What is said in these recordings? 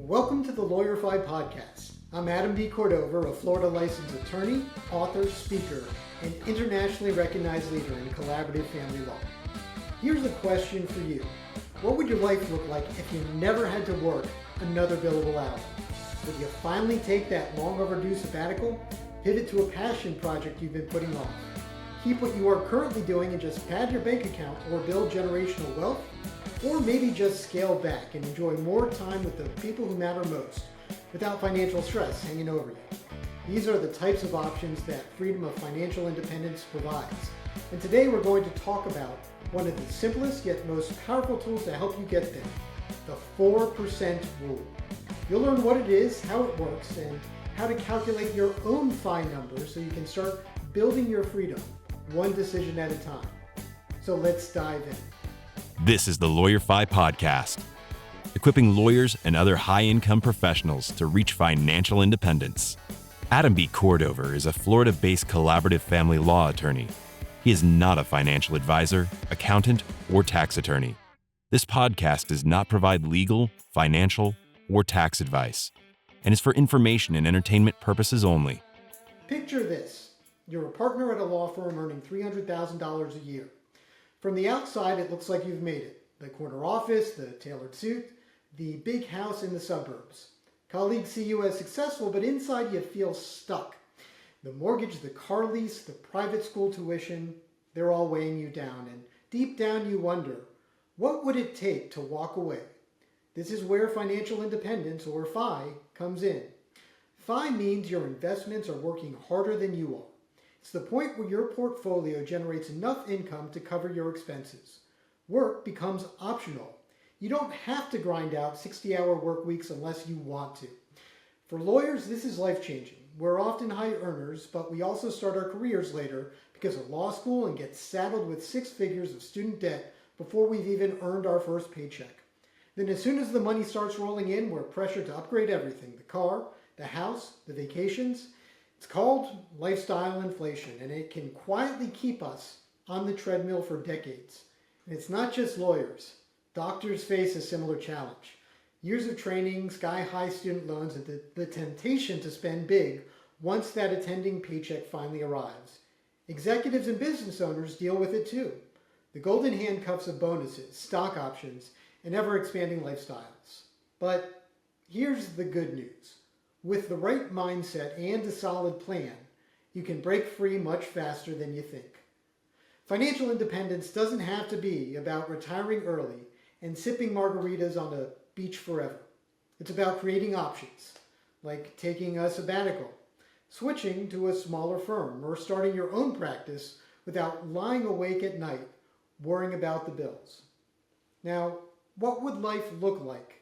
Welcome to the LawyerFi podcast. I'm Adam B. Cordova, a Florida licensed attorney, author, speaker, and internationally recognized leader in collaborative family law. Here's a question for you. What would your life look like if you never had to work another billable hour? Would you finally take that long overdue sabbatical, pivot to a passion project you've been putting off, keep what you are currently doing and just pad your bank account or build generational wealth? Or maybe just scale back and enjoy more time with the people who matter most without financial stress hanging over you. These are the types of options that freedom of financial independence provides. And today we're going to talk about one of the simplest yet most powerful tools to help you get there, the 4% rule. You'll learn what it is, how it works, and how to calculate your own FI number so you can start building your freedom one decision at a time. So let's dive in. This is the LawyerFi podcast, equipping lawyers and other high-income professionals to reach financial independence. Adam B. Cordova is a Florida-based collaborative family law attorney. He is not a financial advisor, accountant, or tax attorney. This podcast does not provide legal, financial, or tax advice, and is for information and entertainment purposes only. Picture this. You're a partner at a law firm earning $300,000 a year. From the outside, it looks like you've made it. The corner office, the tailored suit, the big house in the suburbs. Colleagues see you as successful, but inside you feel stuck. The mortgage, the car lease, the private school tuition, they're all weighing you down. And deep down you wonder, what would it take to walk away? This is where financial independence, or FI, comes in. FI means your investments are working harder than you are. It's the point where your portfolio generates enough income to cover your expenses. Work becomes optional. You don't have to grind out 60-hour work weeks unless you want to. For lawyers, this is life-changing. We're often high earners, but we also start our careers later because of law school and get saddled with 6 figures of student debt before we've even earned our first paycheck. Then as soon as the money starts rolling in, we're pressured to upgrade everything: the car, the house, the vacations. It's called lifestyle inflation, and it can quietly keep us on the treadmill for decades. And it's not just lawyers. Doctors face a similar challenge. Years of training, sky-high student loans, and the temptation to spend big once that attending paycheck finally arrives. Executives and business owners deal with it too. The golden handcuffs of bonuses, stock options, and ever-expanding lifestyles. But here's the good news. With the right mindset and a solid plan, you can break free much faster than you think. Financial independence doesn't have to be about retiring early and sipping margaritas on a beach forever. It's about creating options, like taking a sabbatical, switching to a smaller firm, or starting your own practice without lying awake at night worrying about the bills. Now, what would life look like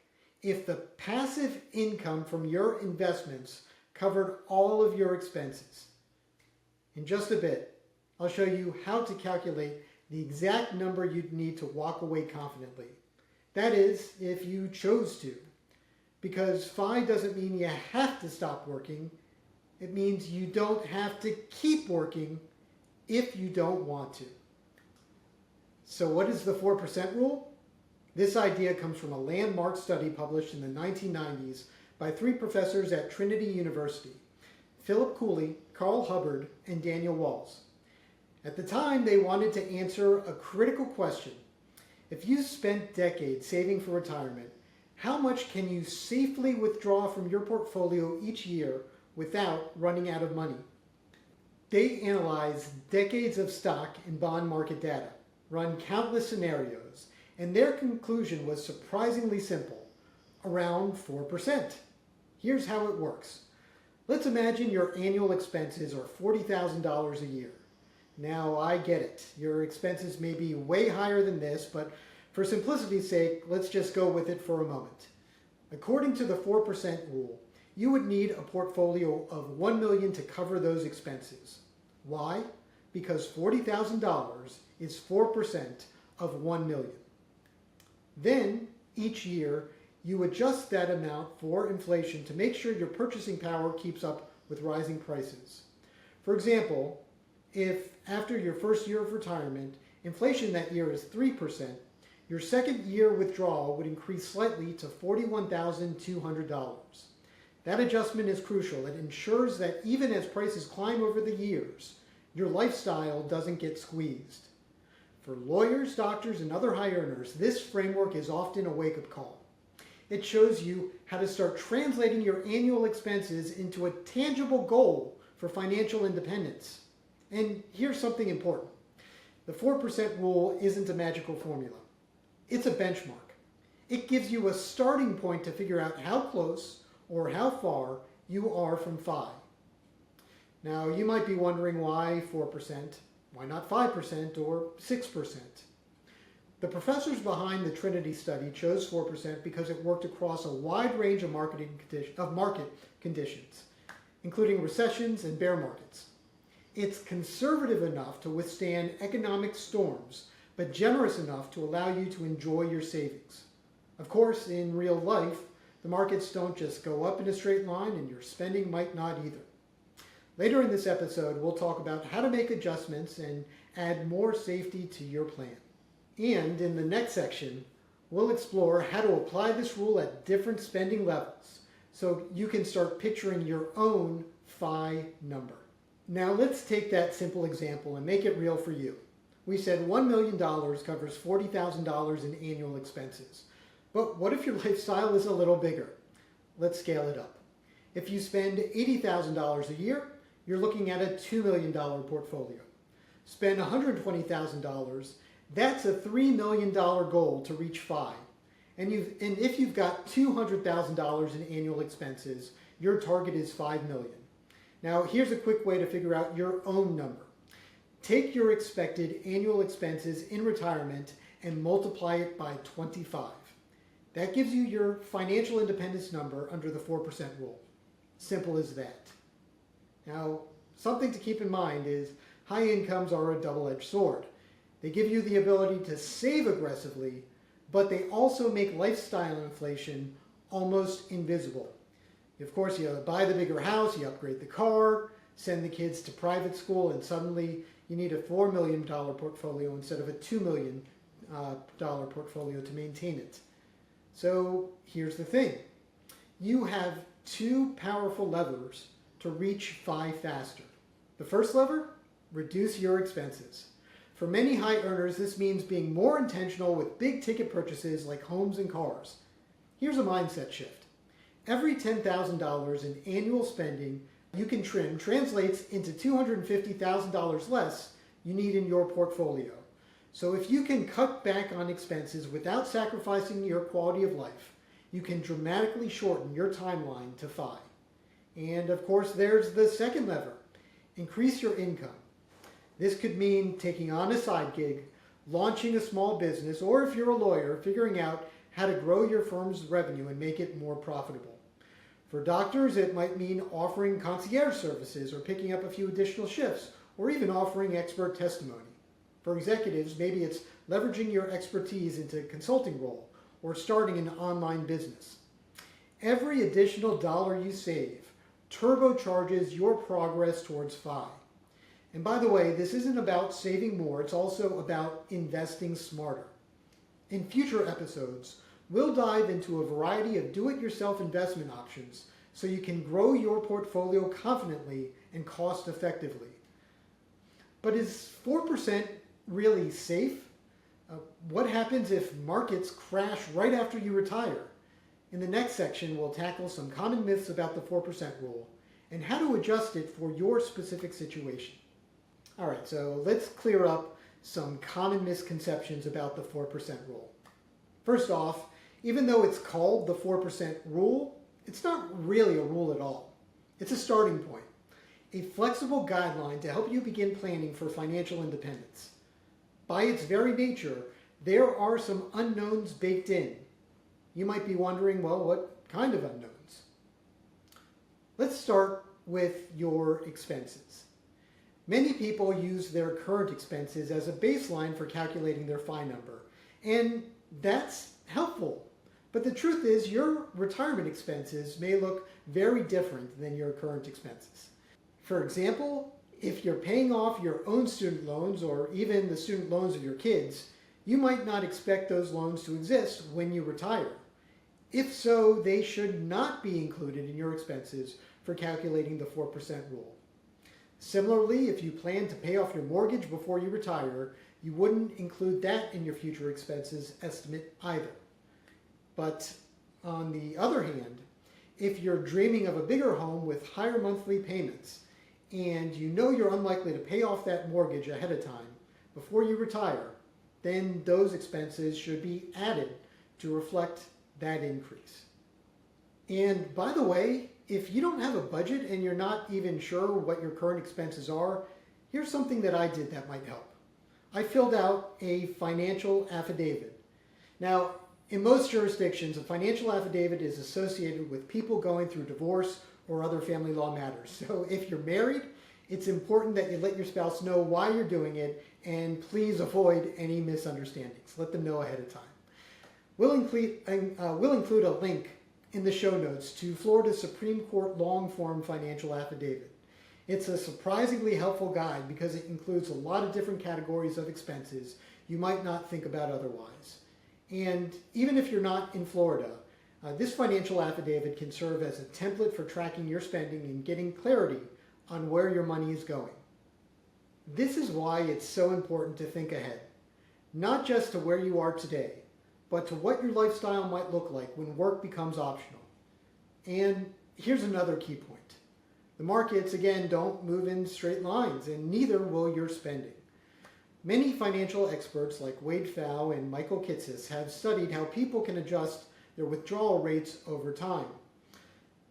if the passive income from your investments covered all of your expenses? In just a bit, I'll show you how to calculate the exact number you'd need to walk away confidently. That is, if you chose to. Because FI doesn't mean you have to stop working. It means you don't have to keep working if you don't want to. So what is the 4% rule? This idea comes from a landmark study published in the 1990s by 3 professors at Trinity University: Philip Cooley, Carl Hubbard, and Daniel Walls. At the time, they wanted to answer a critical question. If you spent decades saving for retirement, how much can you safely withdraw from your portfolio each year without running out of money? They analyzed decades of stock and bond market data, run countless scenarios, and their conclusion was surprisingly simple: around 4%. Here's how it works. Let's imagine your annual expenses are $40,000 a year. Now, I get it. Your expenses may be way higher than this, but for simplicity's sake, let's just go with it for a moment. According to the 4% rule, you would need a portfolio of $1 million to cover those expenses. Why? Because $40,000 is 4% of $1 million. Then, each year, you adjust that amount for inflation to make sure your purchasing power keeps up with rising prices. For example, if after your first year of retirement, inflation that year is 3%, Your second year withdrawal would increase slightly to $41,200. That adjustment is crucial. It ensures that even as prices climb over the years, your lifestyle doesn't get squeezed. For lawyers, doctors, and other high earners, this framework is often a wake-up call. It shows you how to start translating your annual expenses into a tangible goal for financial independence. And here's something important. The 4% rule isn't a magical formula. It's a benchmark. It gives you a starting point to figure out how close or how far you are from 5. Now, you might be wondering why 4%, why not 5% or 6%? The professors behind the Trinity study chose 4% because it worked across a wide range of market conditions, including recessions and bear markets. It's conservative enough to withstand economic storms, but generous enough to allow you to enjoy your savings. Of course, in real life, the markets don't just go up in a straight line, and your spending might not either. Later in this episode, we'll talk about how to make adjustments and add more safety to your plan. And in the next section, we'll explore how to apply this rule at different spending levels so you can start picturing your own FI number. Now let's take that simple example and make it real for you. We said $1 million covers $40,000 in annual expenses. But what if your lifestyle is a little bigger? Let's scale it up. If you spend $80,000 a year, you're looking at a $2 million portfolio. Spend $120,000, that's a $3 million goal to reach FI. And if you've got $200,000 in annual expenses, your target is $5 million. Now, here's a quick way to figure out your own number. Take your expected annual expenses in retirement and multiply it by 25. That gives you your financial independence number under the 4% rule. Simple as that. Now, something to keep in mind is high incomes are a double-edged sword. They give you the ability to save aggressively, but they also make lifestyle inflation almost invisible. Of course, you buy the bigger house, you upgrade the car, send the kids to private school, and suddenly you need a $4 million portfolio instead of a $2 million portfolio to maintain it. So here's the thing. You have two powerful levers to reach FI faster. The first lever, reduce your expenses. For many high earners, this means being more intentional with big ticket purchases like homes and cars. Here's a mindset shift. Every $10,000 in annual spending you can trim translates into $250,000 less you need in your portfolio. So if you can cut back on expenses without sacrificing your quality of life, you can dramatically shorten your timeline to FI. And of course, there's the second lever. Increase your income. This could mean taking on a side gig, launching a small business, or if you're a lawyer, figuring out how to grow your firm's revenue and make it more profitable. For doctors, it might mean offering concierge services or picking up a few additional shifts, or even offering expert testimony. For executives, maybe it's leveraging your expertise into a consulting role or starting an online business. Every additional dollar you save turbocharges your progress towards FI. And by the way, this isn't about saving more, it's also about investing smarter. In future episodes, we'll dive into a variety of do-it-yourself investment options so you can grow your portfolio confidently and cost-effectively. But is 4% really safe? What happens if markets crash right after you retire? In the next section, we'll tackle some common myths about the 4% rule and how to adjust it for your specific situation. All right, so let's clear up some common misconceptions about the 4% rule. First off, even though it's called the 4% rule, it's not really a rule at all. It's a starting point, a flexible guideline to help you begin planning for financial independence. By its very nature, there are some unknowns baked in. You might be wondering, well, what kind of unknowns? Let's start with your expenses. Many people use their current expenses as a baseline for calculating their FI number, and that's helpful. But the truth is, your retirement expenses may look very different than your current expenses. For example, if you're paying off your own student loans or even the student loans of your kids, You might not expect those loans to exist when you retire. If so, they should not be included in your expenses for calculating the 4% rule. Similarly, if you plan to pay off your mortgage before you retire, you wouldn't include that in your future expenses estimate either. But on the other hand, if you're dreaming of a bigger home with higher monthly payments, and you know you're unlikely to pay off that mortgage ahead of time before you retire, then those expenses should be added to reflect that increase. And by the way, if you don't have a budget and you're not even sure what your current expenses are, here's something that I did that might help. I filled out a financial affidavit. Now, in most jurisdictions, a financial affidavit is associated with people going through divorce or other family law matters. So if you're married, it's important that you let your spouse know why you're doing it, and please avoid any misunderstandings. Let them know ahead of time. We'll include a link in the show notes to Florida Supreme Court long-form financial affidavit. It's a surprisingly helpful guide because it includes a lot of different categories of expenses you might not think about otherwise. And even if you're not in Florida, this financial affidavit can serve as a template for tracking your spending and getting clarity on where your money is going. This is why it's so important to think ahead, not just to where you are today, but to what your lifestyle might look like when work becomes optional. And here's another key point. The markets, again, don't move in straight lines, and neither will your spending. Many financial experts like Wade Pfau and Michael Kitces have studied how people can adjust their withdrawal rates over time.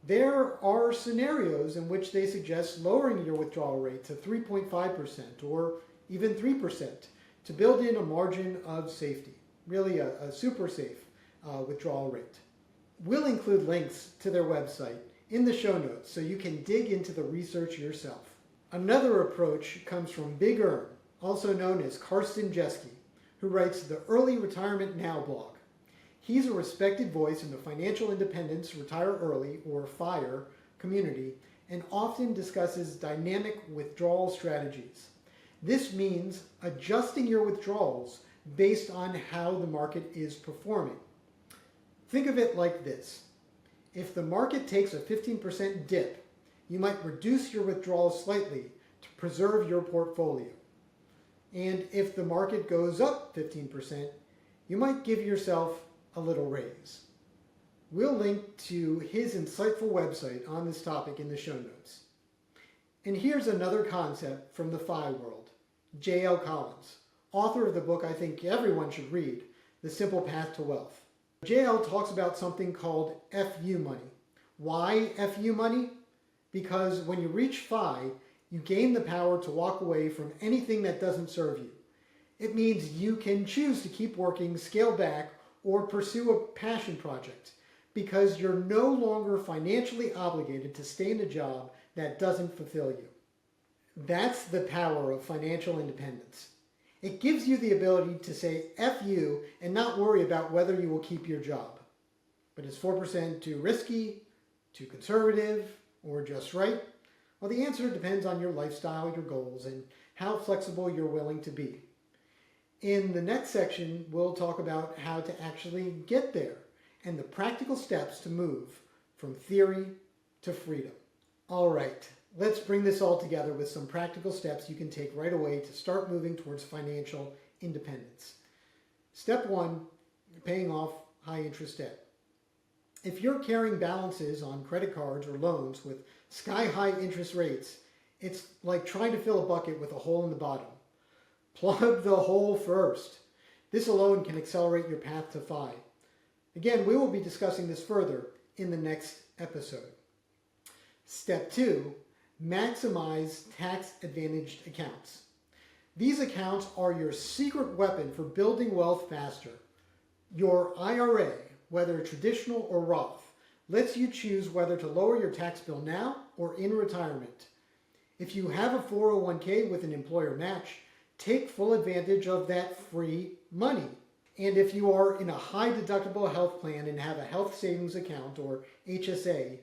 There are scenarios in which they suggest lowering your withdrawal rate to 3.5% or even 3% to build in a margin of safety, really a super safe withdrawal rate. We'll include links to their website in the show notes so you can dig into the research yourself. Another approach comes from Big Earn, also known as Karsten Jeske, who writes the Early Retirement Now blog. He's a respected voice in the financial independence, retire early, or FIRE community, and often discusses dynamic withdrawal strategies. This means adjusting your withdrawals based on how the market is performing. Think of it like this. If the market takes a 15% dip, you might reduce your withdrawals slightly to preserve your portfolio. And if the market goes up 15%, you might give yourself a little raise. We'll link to his insightful website on this topic in the show notes. And here's another concept from the FI world. J.L. Collins, author of the book I think everyone should read, The Simple Path to Wealth. J.L. talks about something called FU money. Why FU money? Because when you reach FI, you gain the power to walk away from anything that doesn't serve you. It means you can choose to keep working, scale back, or pursue a passion project because you're no longer financially obligated to stay in a job that doesn't fulfill you. That's the power of financial independence. It gives you the ability to say F you and not worry about whether you will keep your job. But is 4% too risky, too conservative, or just right? Well, the answer depends on your lifestyle, your goals, and how flexible you're willing to be. In the next section, we'll talk about how to actually get there and the practical steps to move from theory to freedom. All right, let's bring this all together with some practical steps you can take right away to start moving towards financial independence. Step 1, paying off high interest debt. If you're carrying balances on credit cards or loans with sky-high interest rates, it's like trying to fill a bucket with a hole in the bottom. Plug the hole first. This alone can accelerate your path to FI. Again, we will be discussing this further in the next episode. Step 2, maximize tax-advantaged accounts. These accounts are your secret weapon for building wealth faster. Your IRA, whether traditional or Roth, lets you choose whether to lower your tax bill now or in retirement. If you have a 401k with an employer match, take full advantage of that free money. And if you are in a high deductible health plan and have a health savings account or HSA,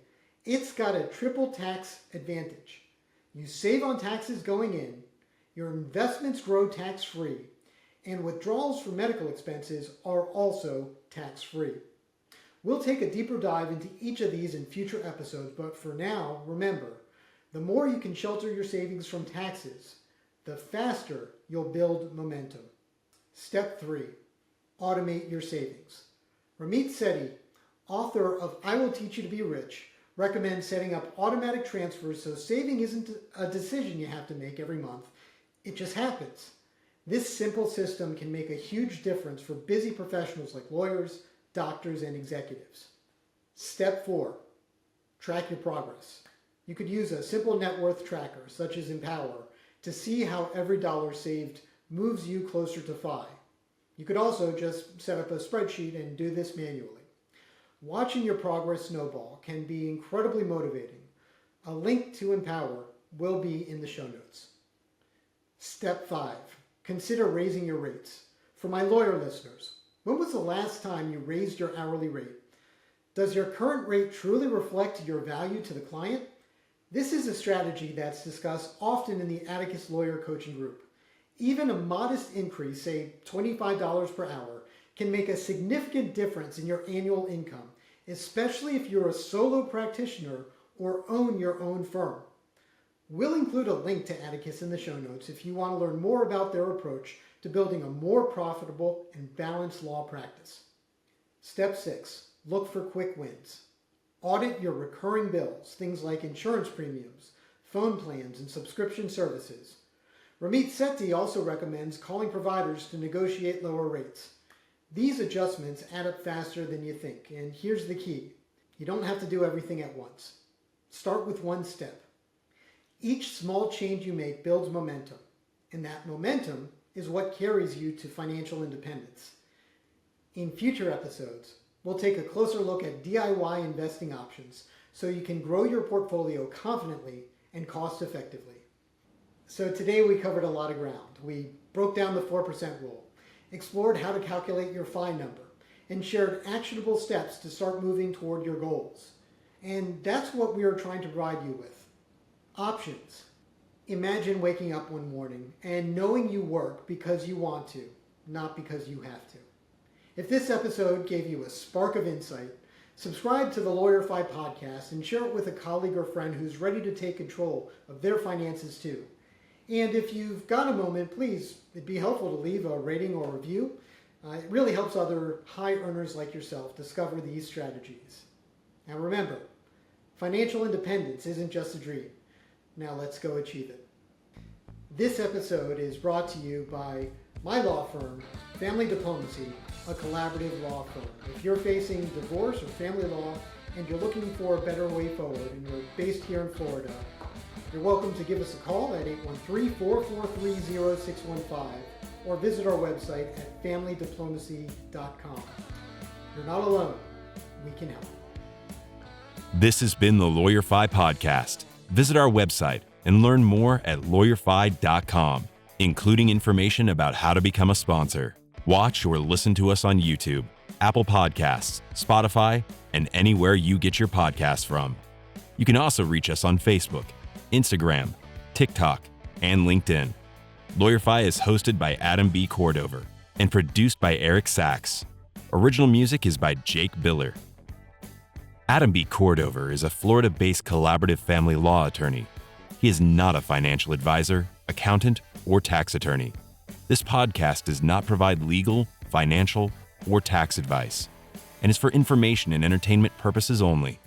it's got a triple tax advantage. You save on taxes going in, your investments grow tax-free, and withdrawals for medical expenses are also tax-free. We'll take a deeper dive into each of these in future episodes, but for now, remember, the more you can shelter your savings from taxes, the faster you'll build momentum. Step 3. Automate your savings. Ramit Sethi, author of I Will Teach You to Be Rich, recommends setting up automatic transfers so saving isn't a decision you have to make every month. It just happens. This simple system can make a huge difference for busy professionals like lawyers, doctors, and executives. Step 4. Track your progress. You could use a simple net worth tracker, such as Empower, to see how every dollar saved moves you closer to FI. You could also just set up a spreadsheet and do this manually. Watching your progress snowball can be incredibly motivating. A link to Empower will be in the show notes. Step 5. Consider raising your rates. For my lawyer listeners, when was the last time you raised your hourly rate? Does your current rate truly reflect your value to the client? This is a strategy that's discussed often in the Atticus Lawyer Coaching Group. Even a modest increase, say $25 per hour, can make a significant difference in your annual income, especially if you're a solo practitioner or own your own firm. We'll include a link to Atticus in the show notes if you want to learn more about their approach to building a more profitable and balanced law practice. Step 6. Look for quick wins. Audit your recurring bills, things like insurance premiums, phone plans, and subscription services. Ramit Sethi also recommends calling providers to negotiate lower rates. These adjustments add up faster than you think, and here's the key. You don't have to do everything at once. Start with one step. Each small change you make builds momentum, and that momentum is what carries you to financial independence. In future episodes, we'll take a closer look at DIY investing options so you can grow your portfolio confidently and cost effectively. So today we covered a lot of ground. We broke down the 4% rule, explored how to calculate your FI number, and shared actionable steps to start moving toward your goals. And that's what we are trying to provide you with. Options. Imagine waking up one morning and knowing you work because you want to, not because you have to. If this episode gave you a spark of insight, subscribe to the LawyerFi podcast and share it with a colleague or friend who's ready to take control of their finances too. And if you've got a moment, please, it'd be helpful to leave a rating or review. It really helps other high earners like yourself discover these strategies. Now remember, financial independence isn't just a dream. Now let's go achieve it. This episode is brought to you by my law firm, Family Diplomacy, a collaborative law firm. If you're facing divorce or family law and you're looking for a better way forward and you're based here in Florida, you're welcome to give us a call at 813-443-0615 or visit our website at familydiplomacy.com. You're not alone. We can help. This has been the LawyerFi podcast. Visit our website and learn more at LawyerFi.com, including information about how to become a sponsor. Watch or listen to us on YouTube, Apple Podcasts, Spotify, and anywhere you get your podcasts from. You can also reach us on Facebook, Instagram, TikTok, and LinkedIn. LawyerFi is hosted by Adam B. Cordover and produced by Eric Sachs. Original music is by Jake Biller. Adam B. Cordover is a Florida-based collaborative family law attorney. He is not a financial advisor, accountant, or tax attorney. This podcast does not provide legal, financial, or tax advice, and is for information and entertainment purposes only.